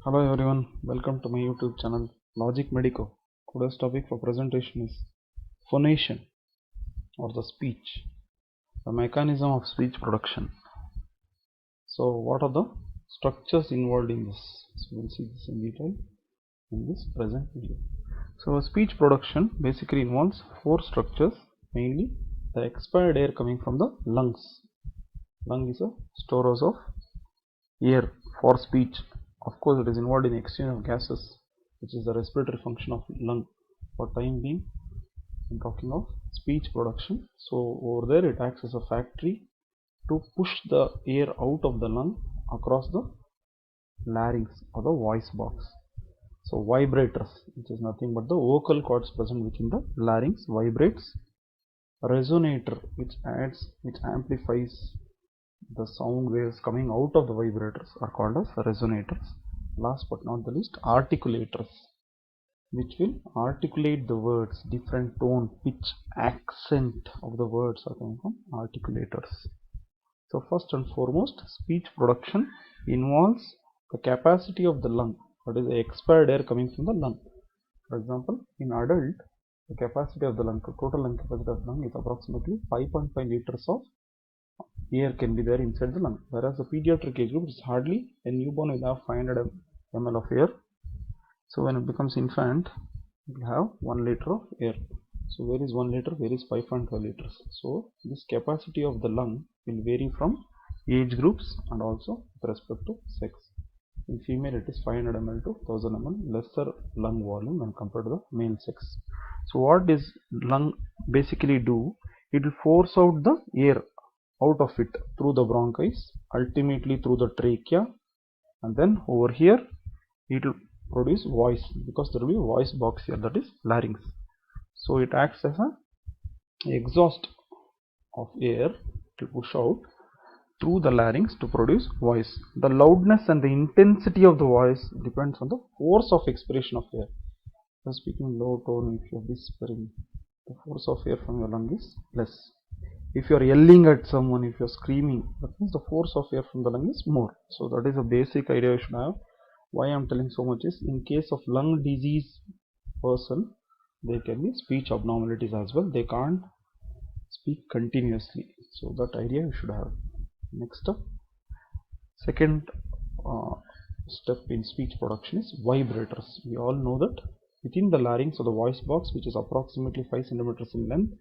Hello everyone, welcome to my YouTube channel Logic Medico. Today's topic for presentation is phonation or the speech, the mechanism of speech production. So what are the structures involved in this? So we'll see this in detail in this present video. So speech production basically involves four structures, mainly the expired air coming from the lungs. Lung is a storehouse of air for speech. Of course, it is involved in exchange of gases, which is the respiratory function of lung. For time being, I'm talking of speech production. So over there, it acts as a factory to push the air out of the lung across the larynx or the voice box. So vibrators, which is nothing but the vocal cords present within the larynx, vibrates. Resonator, which amplifies the sound waves coming out of the vibrators, are called as resonators. Last but not the least, articulators, which will articulate the words, different tone, pitch, accent of the words are coming from articulators. So first and foremost, speech production involves the capacity of the lung, that is the expired air coming from the lung. For example, in adult, the capacity of the lung, total lung capacity of the lung is approximately 5.5 liters of air can be there inside the lung, whereas the pediatric age group is hardly a newborn will have 500 ml of air. So when it becomes infant, it will have 1 liter of air. So where is 1 liter, where is 5.5 liters? So this capacity of the lung will vary from age groups and also with respect to sex. In female it is 500 ml to 1000 ml lesser lung volume when compared to the male sex. So what does lung basically do? It will force out the air out of it through the bronchi, ultimately through the trachea, and then over here it will produce voice, because there will be a voice box here, that is larynx. So it acts as an exhaust of air to push out through the larynx to produce voice. The loudness and the intensity of the voice depends on the force of expiration of air. If you are speaking low tone, if you are whispering, the force of air from your lung is less. If you are yelling at someone, if you are screaming, that means the force of air from the lung is more. So that is a basic idea you should have. Why I am telling so much is, in case of lung disease person, there can be speech abnormalities as well. They can't speak continuously. So that idea you should have. Next up, second step in speech production is vibrators. We all know that within the larynx or the voice box, which is approximately 5 centimeters in length,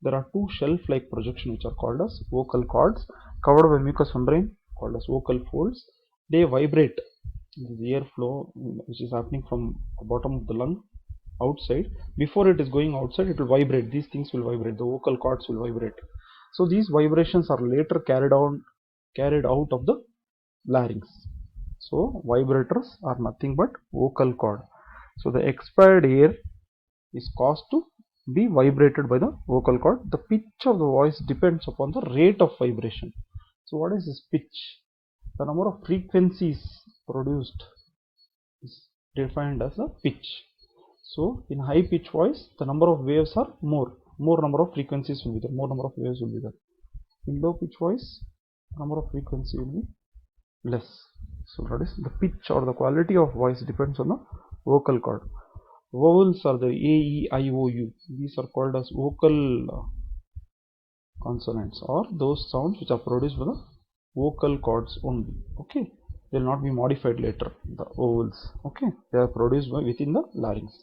there are two shelf-like projections which are called as vocal cords covered by mucous membrane called as vocal folds. They vibrate. The airflow which is happening from the bottom of the lung outside, before it is going outside, it will vibrate. These things will vibrate. The vocal cords will vibrate. So these vibrations are later carried out of the larynx. So vibrators are nothing but vocal cord. So the expired air is caused to be vibrated by the vocal cord. The pitch of the voice depends upon the rate of vibration. So what is this pitch? The number of frequencies produced is defined as a pitch. So in high pitch voice, the number of waves are more number of frequencies will be there, more number of waves will be there. In low pitch voice, number of frequency will be less. So that is the pitch or the quality of voice depends on the vocal cord. Vowels are the A, E, I, O, U. These are called as vocal consonants, or those sounds which are produced by the vocal cords only. Okay, they will not be modified later. The vowels. Okay, they are produced within the larynx.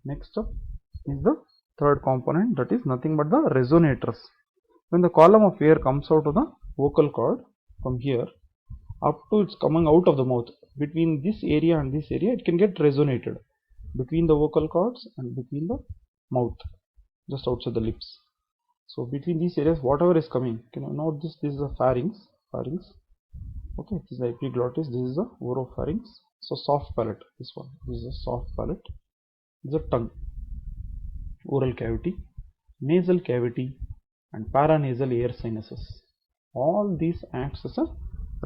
Next up is the third component, that is nothing but the resonators. When the column of air comes out of the vocal cord from here up to it's coming out of the mouth, between this area and this area, it can get resonated between the vocal cords and between the mouth, just outside the lips. So between these areas, whatever is coming, can you note this? This is a pharynx. Okay, this is the epiglottis. This is the oropharynx. So soft palate. This one. This is a soft palate. This is a tongue, oral cavity, nasal cavity, and paranasal air sinuses. All these acts as a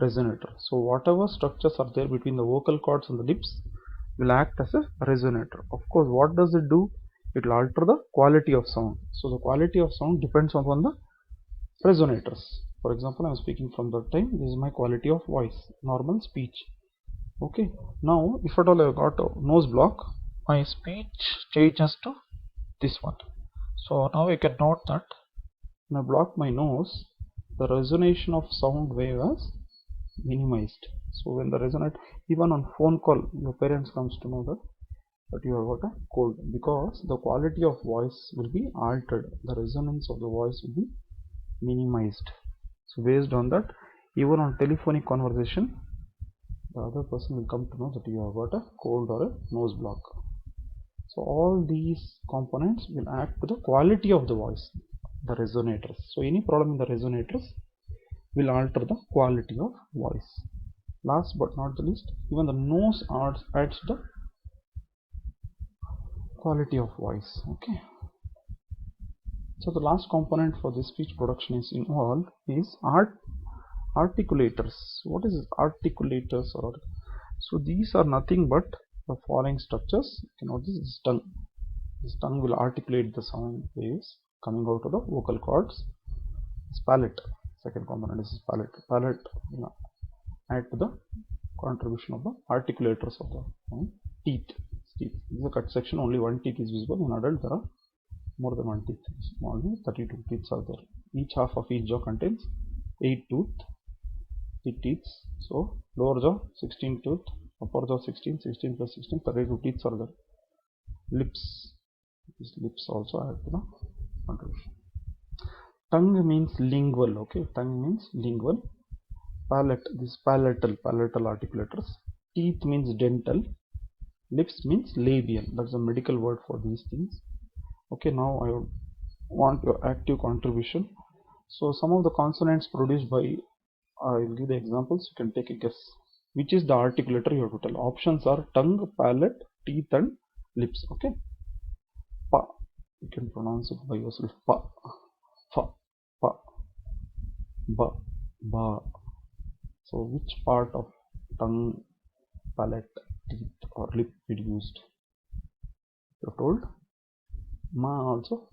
resonator. So whatever structures are there between the vocal cords and the lips will act as a resonator. Of course, what does it do? It will alter the quality of sound. So the quality of sound depends upon the resonators. For example, I am speaking from that time. This is my quality of voice, normal speech. Okay, now if at all I have got a nose block, my speech changes to this one. So now I can note that when I block my nose, the resonation of sound wave is minimized. So when the resonate, even on phone call, your parents comes to know that you have got a cold, because the quality of voice will be altered. The resonance of the voice will be minimized. So based on that, even on telephonic conversation, the other person will come to know that you have got a cold or a nose block. So all these components will add to the quality of the voice, the resonators. So any problem in the resonators will alter the quality of voice. Last but not the least, even the nose adds the quality of voice. Okay. So the last component for this speech production is involved is articulators. What is articulators? So these are nothing but the following structures. You know, this is tongue. This tongue will articulate the sound waves coming out of the vocal cords. This palate. Second component is palate. Palate, you know, add to the contribution of the articulators of the teeth. This is a cut section. Only one teeth is visible. In adult, there are more than one teeth. Only 32 teeth are there. Each half of each jaw contains 8 teeth. So lower jaw 16 tooth, upper jaw 16, 16 plus 16, 32 teeth are there. Lips. These lips also add to the contribution. Tongue means lingual. Okay, tongue means lingual. Palate, this palatal articulators. Teeth means dental. Lips means labial. That's a medical word for these things. Okay, now I want your active contribution. So some of the consonants produced by, I will give the examples. You can take a guess. Which is the articulator you have to tell. Options are tongue, palate, teeth, and lips. Okay. Pa. You can pronounce it by yourself. Pa. Fa. Pa. Ba. Ba. So which part of tongue, palate, teeth, or lip is used? You are told ma also.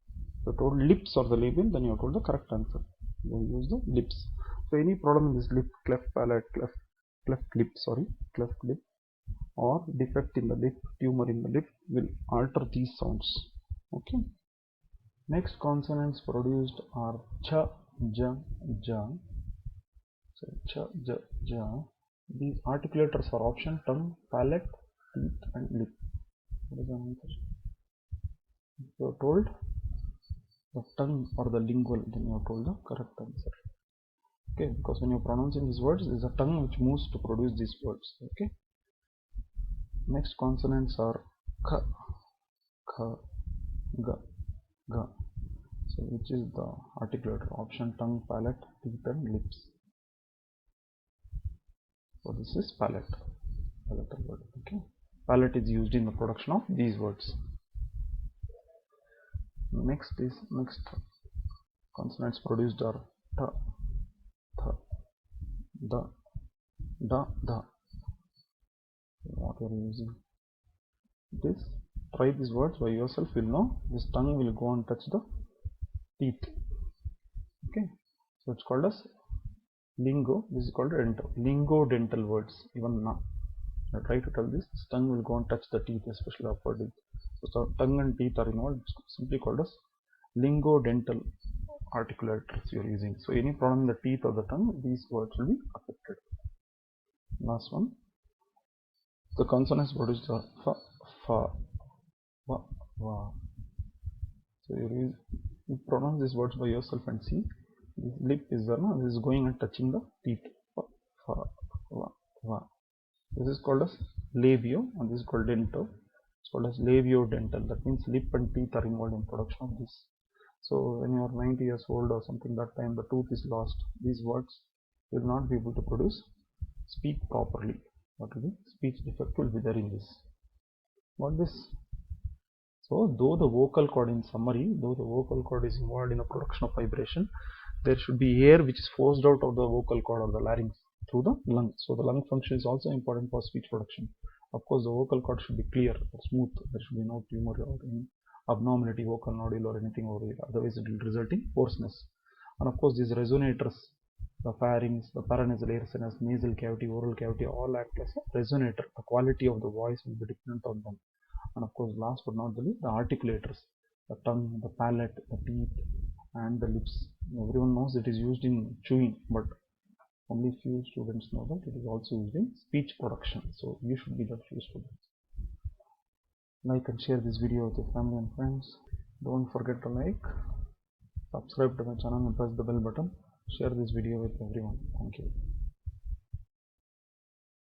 If you told lips or the labial, then you have told the correct answer. You use the lips. So any problem in this lip, cleft palate, cleft lip, or defect in the lip, tumor in the lip will alter these sounds. Okay. Next consonants produced are cha, ja, ja. So cha, ja, ja. These articulators are option tongue, palate, teeth, and lip. What is the answer? If you are told the tongue or the lingual, then you are told the correct answer. Okay, because when you're pronouncing these words, there is a tongue which moves to produce these words. Okay. Next consonants are k, kh, g, g. So which is the articulator? Option tongue, palate, teeth, and lips. So this is palate. Palatal word. Okay. Palate is used in the production of these words. Next consonants produced are ta, tha, da, da, da. What are you using? This, try these words by yourself, will know. This tongue will go and touch the teeth. Okay, so it's called as lingo. This is called dental. Lingo dental words. Even now, I try to tell this. This tongue will go and touch the teeth, especially upper teeth. So tongue and teeth are involved. It's simply called as lingo dental articulators you are using. So any problem in the teeth or the tongue, these words will be affected. Last one. The consonants produced are fa, fa, va, va. So you pronounce these words by yourself and see. This lip is there, no? This is going and touching the teeth. Fa, fa, va, va. This is called as labio, and this is called dento. It's called as labiodental. That means lip and teeth are involved in production of this. So when you are 90 years old or something, that time the tooth is lost. These words will not be able to speak properly. What will be? Speech defect will be there in this. What this? So though the vocal cord, in summary, though the vocal cord is involved in the production of vibration, there should be air which is forced out of the vocal cord or the larynx through the lung. So the lung function is also important for speech production. Of course, the vocal cord should be clear or smooth. There should be no tumor or any abnormality, vocal nodule or anything over here. Otherwise, it will result in hoarseness. And of course, these resonators the pharynx, the paranasal air sinus, nasal cavity, oral cavity, all act as a resonator. The quality of the voice will be dependent on them. And of course, last but not the least, the articulators, the tongue, the palate, the teeth, and the lips. Everyone knows it is used in chewing, but only few students know that it is also used in speech production. So you should be that few students. Like and share this video with your family and friends. Don't forget to like, subscribe to my channel and press the bell button. Share this video with everyone. Thank you.